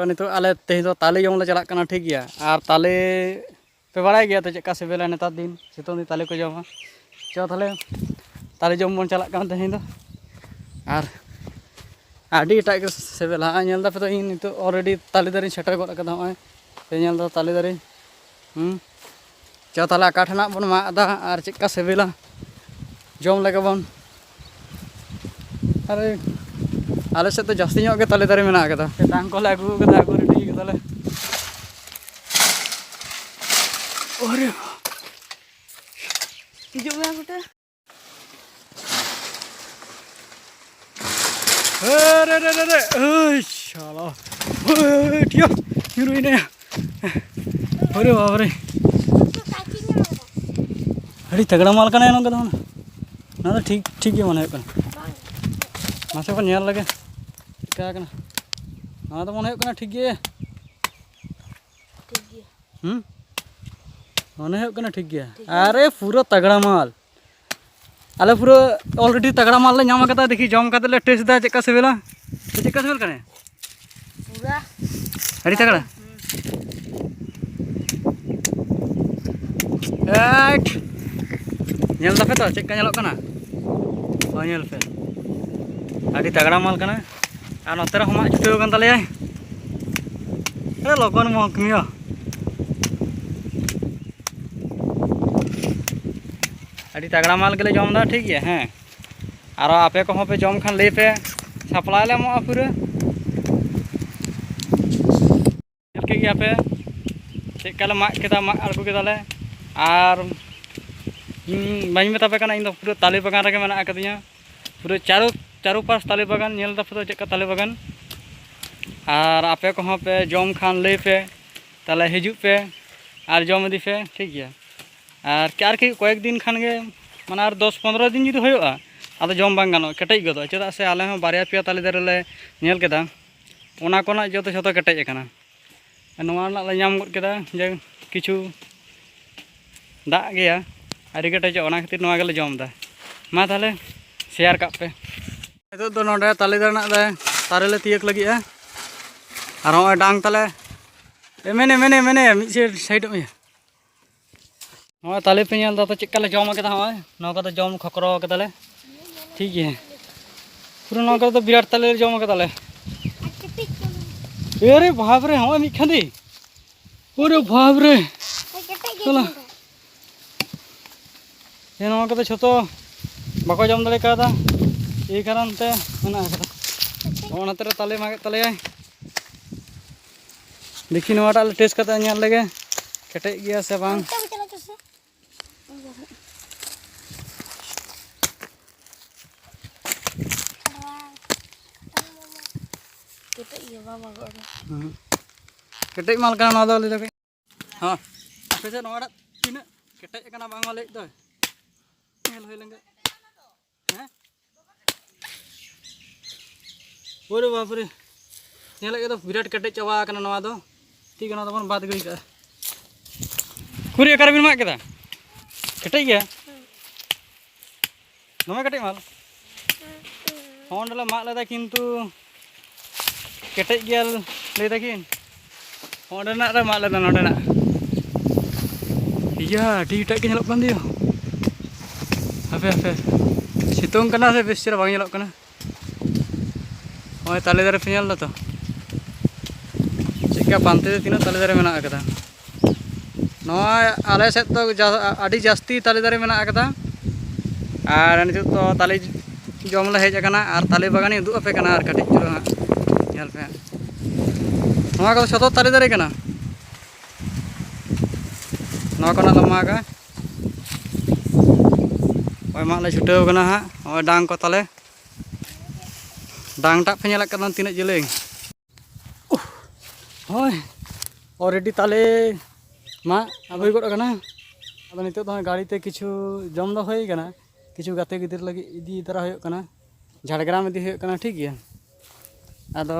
नितो आले तेज तो ताले जम चला ठीक गया और ताले पे बड़ा गया तो चेका सिबिला नेतार दिन सितों दिन ताले को जमा चो ताले ताले जम बन चला तेज तो और आड़ी एटाग सिबिला नेलदा पे तो इन नितो ऑलरेडी ताले दारे सेटर गद कदा हय पे नेलदा ताले दारे चो ताले आकाठना बन मादा और चेका सिबिला जम लगे बन अरे आले से तो जास्ती के ताले दारे मेना कदा डांग को लागू कदा आगू रेडी कदाले अरे हिजू ना गोटे अरे रे रे रे ओय शाला ओय टिया हिरोइन अरे बाप रे अड़ी तगड़ा माल कना नो कदा ना तो ठीक ठीक के मन है मासे को नेल लगे क्या करना ना तो मन है ठीक है मन है ठीक है अरे पूरा तगड़ा माल आले पूरा ऑलरेडी तगड़ा माल ले नाम कदा देखी जम कदा ले टेस्ट दा चेका सिबिला चेका सिबिल कने पूरा अड़ी तगड़ा एट नेल दा पे तो चेका नेलो कना ओ नेल पे अड़ी तगड़ा माल कना आ नोते रे हमा छुटेव कन तले अरे लगन महकमिया अड़ी तगड़ा माल के जम दा ठीक है हैं और आपे को पे जम खान ले पे सप्लाई ले मो पूरा के गया पे चेकल मा केदा मा आगु केदाले और बाई में तपे कना इन पूरा ताले बागान रे मेना कदिया पूरा चारों पास ताले बागान नेल दा पे चेका ताले बागान और आपे को पे जम खान ले पे ताले हिजू पे और जम इदी पे ठीक है और क्या कयेक दिन खान गे माने 10-15 दिन जुदी होयोगा आदो जम बांग गानो केटेज गदो चेदा से आले हम बारिया पिया ताले दारे ले नेल केदा ओना कोना जतो जतो केटेज एकना नोआ ना ले नाम गद केदा जे किछु दा गया आरी केटेज ओना खातिर नोआ गेले जम दा मा ताले शेयर का पे नितो दो नोडे ताले दारे ना दे तारे ले तियक लगी है और हो डांग ताले मेने मेने मेने मिसे साइड में हाँ ताले पे नेल दा तो चेका ले जम केदा हय नोका तो जम खकरो केदाले ठीक है पूरा नोका तो बिराट ताले जम केदाले अरे बाप रे हाँ मिट खादी अरे बाप रे चलो ये नोका तो छोटो बाको जम दाले कादा ए कारण ते मना कदा ओनाते रे ताले मागे ताले देखी नोटा टेस्ट करते नेल लगे केटे गया से बांग केटे माल का ना ले लगे हां पे से नोड़ा तीन केटे कना बांग ले दो नेल होय लंगे हैं ओरे बाप रे नेल लगे तो विराट केटे चवा कना नवा दो ठीक है ना तो बात गई का कुरी कर बिन मा केदा केटे गया नोमा केटे माल होंडला मा लेदा किंतु केटे गया ले दकिन होंडना रे मा लेदा नोडना इया डी टक के नेलो कन दियो हापे हापे सितोंग कना से बेस चेरा बांग नेलो कना ओय ताले दारे पे नेल दा तो चेका पांते तीना ताले दारे मेना कदा नोआ आले से तो आडी जास्ती ताले दारे मेना कदा और नितो तो ताले जम ले हेज कना और ताले बागान उदु आपे कना और कटि चुरा नेल पे नोआ को छतो ताले दारे कना नोआ कना लम्मा का ओय मा ले छुटेव कना हा ओय डांग को ताले डांग टा पे नेल कना तिना जिलें होय ऑलरेडी ताले मा अबई गड कना आदो नितो तो गाड़ी ते किछु जम दो होय कना किछु गाते गिदिर लगी इदी तरह होय कना झाड़ग्राम इदी होय कना ठीक गया आदो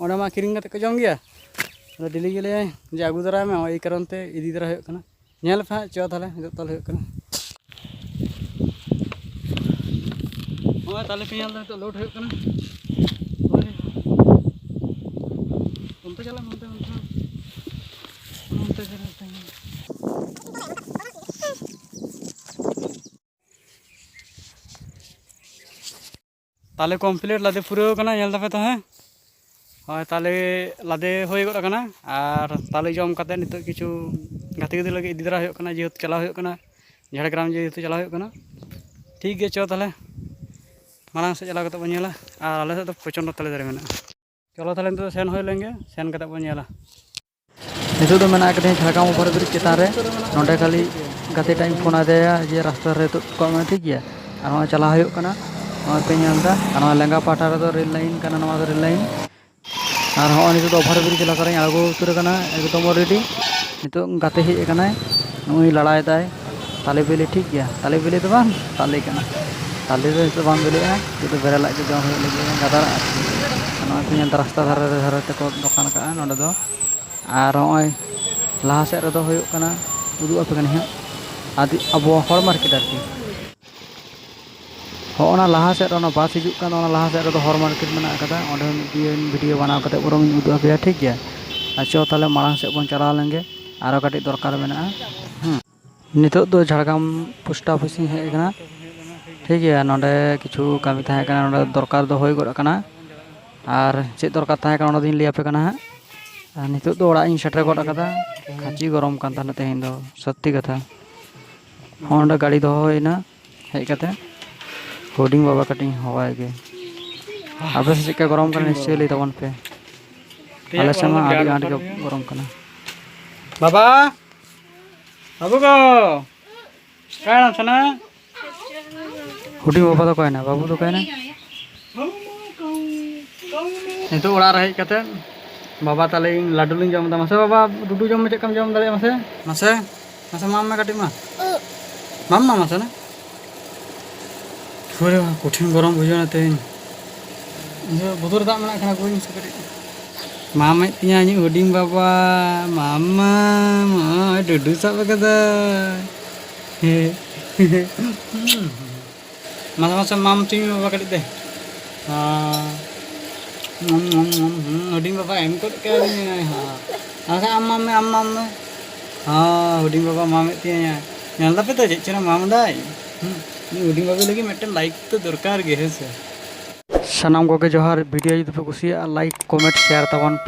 ओंडे मा किरिंग कते को जम गया आदो दिल्ली गेले जे आगु दरा में ओई कारण ते इदी तरह होय कना नेल फा चो ताले नितो ताले होय कना ओय ताले पे नेल तो लोड होय कना ओय jalan monte ताले कमप्लीट लादे पूरा कना नेल दापे तो हैं हाँ ताले लादे हो गड कना और ताले जम कते नित किछु गाते गदे लगे इदी दरा हो कना जेहेतु चला हो कना झाड़ग्राम जेहेतु चला हो कना ठीक है चलो ताले मारांग से चला कते बन नेला और आले से तो प्रचंड ताले दारे मेना चलो ताले तो सेन हो लेंगे सेन कते बन नेला नितो तो मेना कते झाड़ग्राम ऊपर ब्रिज चेतान रे नोंडे खाली गाते टाइम फोन आदेया जे रास्ता रे तो कम ठीक गया और चला हो कना और पे नेलदा और लेंगा पाटा रे तो रेल लाइन कना नवा रेल लाइन और हाँ नितो तो ओभार ब्रिज लगा रे आगो उतर कना एकदम रेडी नितो गाते हेज कना नुई लड़ाई दाय ताले बेले ठीक गया ताले बेले तो बांग ताले कना ताले तो बांग बेले है तो बेरा लाग जम हो लगे गादा नवा पे नेल रास्ता धारे धारे ते को दुकान का नोंडे दो और होय लाहा सेद रे दो होय कना उदु आपे कना आदि अब हर मार्केट आरकी होना लाहा सेद ओना बास हिजुक कान ओना लाहा सेद रे हर मार्केट मेना कदा ओंडे वीडियो बनाव कते बरम उदु आपे ठीक गया अच्छा ताले मारांग से बन चला लेंगे आरो काटी दरकार मेना नितो दो झाड़ग्राम पोस्ट ऑफिस हेज कना ठीक है नोंडे किछु कामी थाहे कना नोंडे दरकार दो होय गड कना और चेक दरकार थाहे कना ओना दिन लई आपे कना नितो दो ओड़ा इन सेटर गड कदा खाची गरम कान ताने तेहेन दो सत्य कथा होंडे गाड़ी दो होइना हेज कते होर्डिंग बाबा कटिंग हवाए गे अब से चेक गरम कना निश्चय लई तबन पे आले से मा आडी आडी गरम कना बाबा बाबू को कहना सना हुडी बाबा तो कहना बाबू तो कहना नितो ओड़ा रे हेज कते बाबा ताले लाडू लिंग जम दा मासे बाबा डुडू जम चेक कम जम दाले मासे मासे मासे माम में काटी मा माम मा मासे ना थोड़े कठिन गरम बुझाना तेन जो बुदुर दा मना खाना गोइन से कटी मामे तिया नि हुडिंग बाबा मामा मा डुडू सब कदा मासा मासा माम टिंग बाबा कटी दे हां हुडिंग बाबा एम को के हां आसा अम्मा में हां हुडिंग बाबा मामे तिया नेल दापे तो चेचना माम दाई हुडिंग बाबा लगी मिटन लाइक तो दरकार गे है से सनाम को के जोहार वीडियो जदि पे कुसिया लाइक कमेंट शेयर तबन